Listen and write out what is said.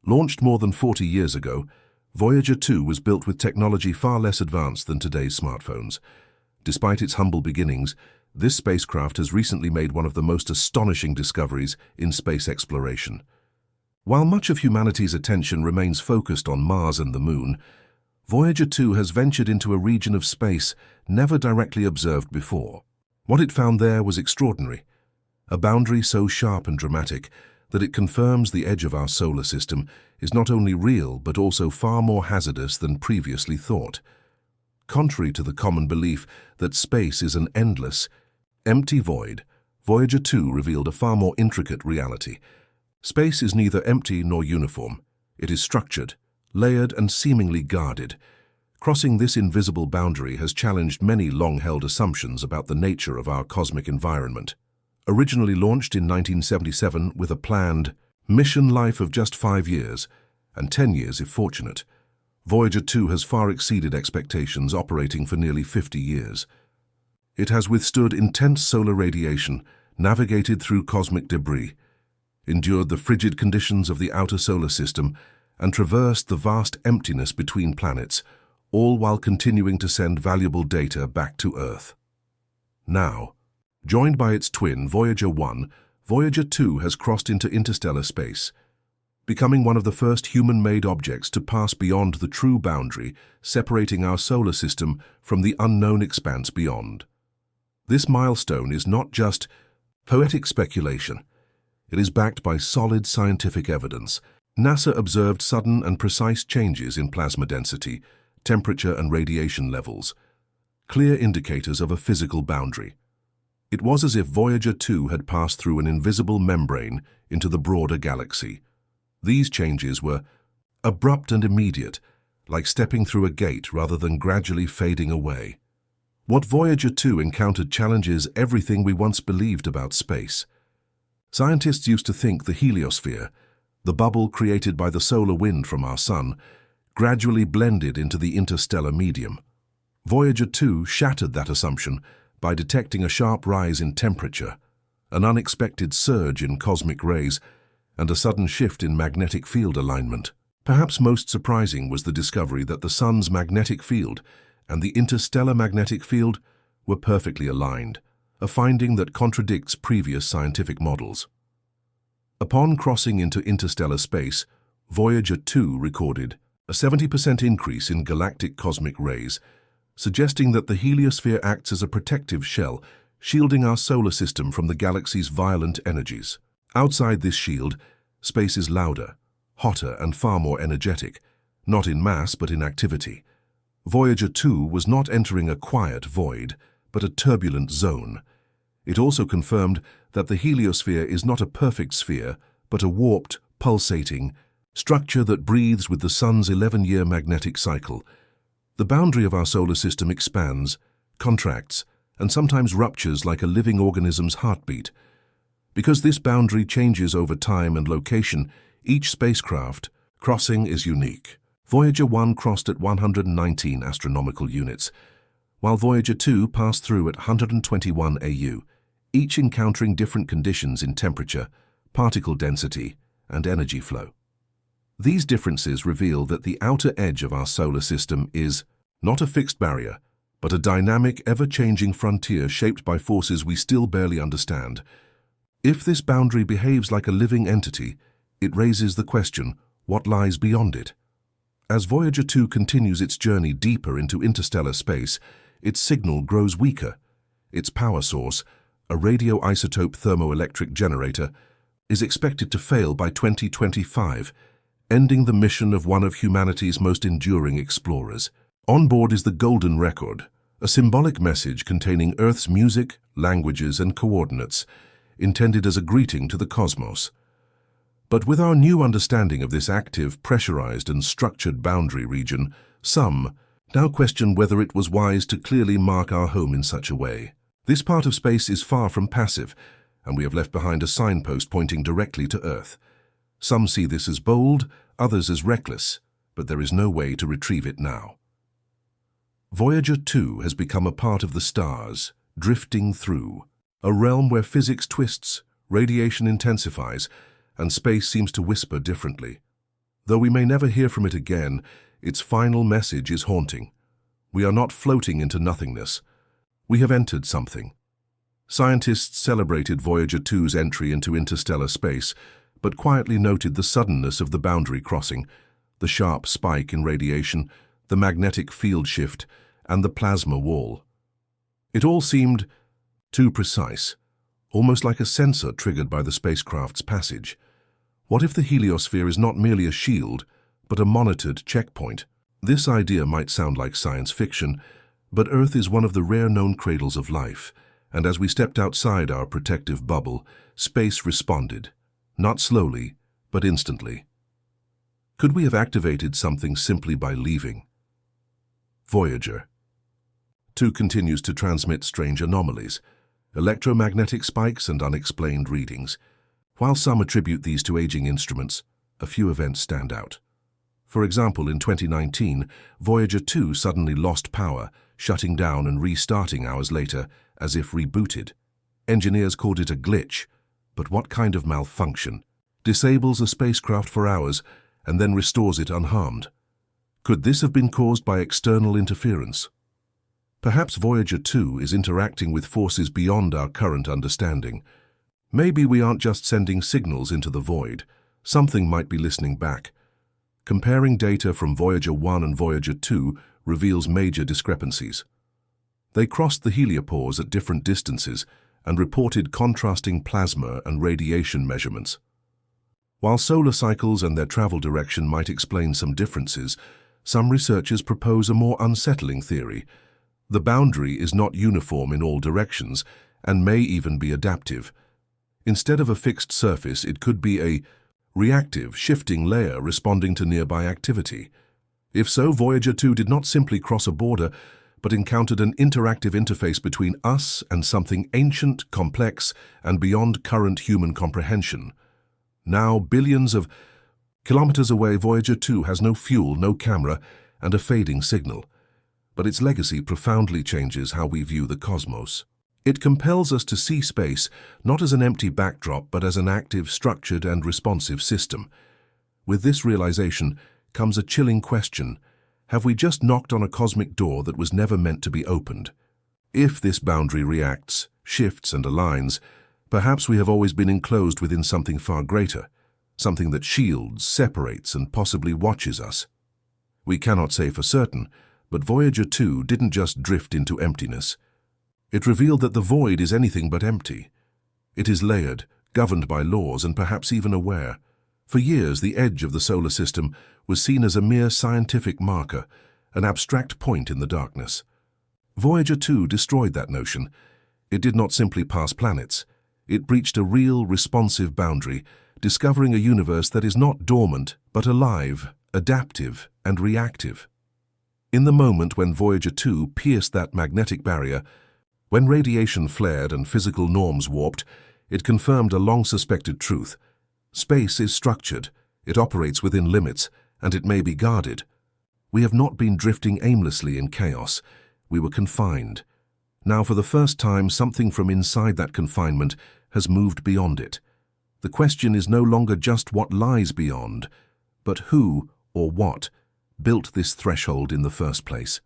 Launched more than 40 years ago, Voyager 2 was built with technology far less advanced than today's smartphones. Despite its humble beginnings, this spacecraft has recently made one of the most astonishing discoveries in space exploration. While much of humanity's attention remains focused on Mars and the Moon, Voyager 2 has ventured into a region of space never directly observed before. What it found there was extraordinary, a boundary so sharp and dramatic that it confirms the edge of our solar system is not only real but also far more hazardous than previously thought. Contrary to the common belief that space is an endless, empty void, Voyager 2 revealed a far more intricate reality. Space is neither empty nor uniform. It is structured, layered, and seemingly guarded. Crossing this invisible boundary has challenged many long-held assumptions about the nature of our cosmic environment. Originally launched in 1977 with a planned mission life of just 5 years, and 10 years if fortunate, Voyager 2 has far exceeded expectations, operating for nearly 50 years. It has withstood intense solar radiation, navigated through cosmic debris, endured the frigid conditions of the outer solar system, and traversed the vast emptiness between planets, all while continuing to send valuable data back to Earth. Now, joined by its twin, Voyager 1, Voyager 2 has crossed into interstellar space, becoming one of the first human-made objects to pass beyond the true boundary separating our solar system from the unknown expanse beyond. This milestone is not just poetic speculation. It is backed by solid scientific evidence. NASA observed sudden and precise changes in plasma density, temperature, and radiation levels, clear indicators of a physical boundary. It was as if Voyager 2 had passed through an invisible membrane into the broader galaxy. These changes were abrupt and immediate, like stepping through a gate rather than gradually fading away. What Voyager 2 encountered challenges everything we once believed about space. Scientists used to think the heliosphere, the bubble created by the solar wind from our sun, gradually blended into the interstellar medium. Voyager 2 shattered that assumption by detecting a sharp rise in temperature, an unexpected surge in cosmic rays, and a sudden shift in magnetic field alignment. Perhaps most surprising was the discovery that the Sun's magnetic field and the interstellar magnetic field were perfectly aligned, a finding that contradicts previous scientific models. Upon crossing into interstellar space, Voyager 2 recorded a 70% increase in galactic cosmic rays, suggesting that the heliosphere acts as a protective shell, shielding our solar system from the galaxy's violent energies. Outside this shield, space is louder, hotter, and far more energetic, not in mass but in activity. Voyager 2 was not entering a quiet void, but a turbulent zone. It also confirmed that the heliosphere is not a perfect sphere, but a warped, pulsating structure that breathes with the Sun's 11-year magnetic cycle. The boundary of our solar system expands, contracts, and sometimes ruptures like a living organism's heartbeat. Because this boundary changes over time and location, each spacecraft crossing is unique. Voyager 1 crossed at 119 astronomical units, while Voyager 2 passed through at 121 AU, each encountering different conditions in temperature, particle density, and energy flow. These differences reveal that the outer edge of our solar system is not a fixed barrier, but a dynamic, ever-changing frontier shaped by forces we still barely understand. If this boundary behaves like a living entity, it raises the question, what lies beyond it? As Voyager 2 continues its journey deeper into interstellar space, its signal grows weaker. Its power source, a radioisotope thermoelectric generator, is expected to fail by 2025, ending the mission of one of humanity's most enduring explorers. On board is the Golden Record, a symbolic message containing Earth's music, languages, and coordinates, intended as a greeting to the cosmos. But with our new understanding of this active, pressurized, and structured boundary region, some now question whether it was wise to clearly mark our home in such a way. This part of space is far from passive, and we have left behind a signpost pointing directly to Earth. Some see this as bold, others as reckless, but there is no way to retrieve it now. Voyager 2 has become a part of the stars, drifting through, a realm where physics twists, radiation intensifies, and space seems to whisper differently. Though we may never hear from it again, its final message is haunting. We are not floating into nothingness. We have entered something. Scientists celebrated Voyager 2's entry into interstellar space, but quietly noted the suddenness of the boundary crossing, the sharp spike in radiation, the magnetic field shift, and the plasma wall. It all seemed too precise, almost like a sensor triggered by the spacecraft's passage. What if the heliosphere is not merely a shield, but a monitored checkpoint? This idea might sound like science fiction, but Earth is one of the rare known cradles of life, and as we stepped outside our protective bubble, space responded, not slowly, but instantly. Could we have activated something simply by leaving? Voyager 2 continues to transmit strange anomalies, electromagnetic spikes and unexplained readings. While some attribute these to aging instruments, a few events stand out. For example, in 2019, Voyager 2 suddenly lost power, shutting down and restarting hours later, as if rebooted. Engineers called it a glitch, but what kind of malfunction? Disables a spacecraft for hours and then restores it unharmed. Could this have been caused by external interference? Perhaps Voyager 2 is interacting with forces beyond our current understanding. Maybe we aren't just sending signals into the void. Something might be listening back. Comparing data from Voyager 1 and Voyager 2 reveals major discrepancies. They crossed the heliopause at different distances and reported contrasting plasma and radiation measurements. While solar cycles and their travel direction might explain some differences, some researchers propose a more unsettling theory. The boundary is not uniform in all directions and may even be adaptive. Instead of a fixed surface, it could be a reactive, shifting layer responding to nearby activity. If so, Voyager 2 did not simply cross a border, but encountered an interactive interface between us and something ancient, complex, and beyond current human comprehension. Now, billions of kilometers away, Voyager 2 has no fuel, no camera, and a fading signal. But its legacy profoundly changes how we view the cosmos. It compels us to see space not as an empty backdrop, but as an active, structured, and responsive system. With this realization comes a chilling question. Have we just knocked on a cosmic door that was never meant to be opened? If this boundary reacts, shifts, and aligns, perhaps we have always been enclosed within something far greater, something that shields, separates, and possibly watches us. We cannot say for certain, but Voyager 2 didn't just drift into emptiness. It revealed that the void is anything but empty. It is layered, governed by laws, and perhaps even aware. For years, the edge of the solar system was seen as a mere scientific marker, an abstract point in the darkness. Voyager 2 destroyed that notion. It did not simply pass planets. It breached a real, responsive boundary, discovering a universe that is not dormant, but alive, adaptive, and reactive. In the moment when Voyager 2 pierced that magnetic barrier, when radiation flared and physical norms warped, it confirmed a long-suspected truth. Space is structured, it operates within limits, and it may be guarded. We have not been drifting aimlessly in chaos. We were confined. Now, for the first time, something from inside that confinement has moved beyond it. The question is no longer just what lies beyond, but who or what built this threshold in the first place.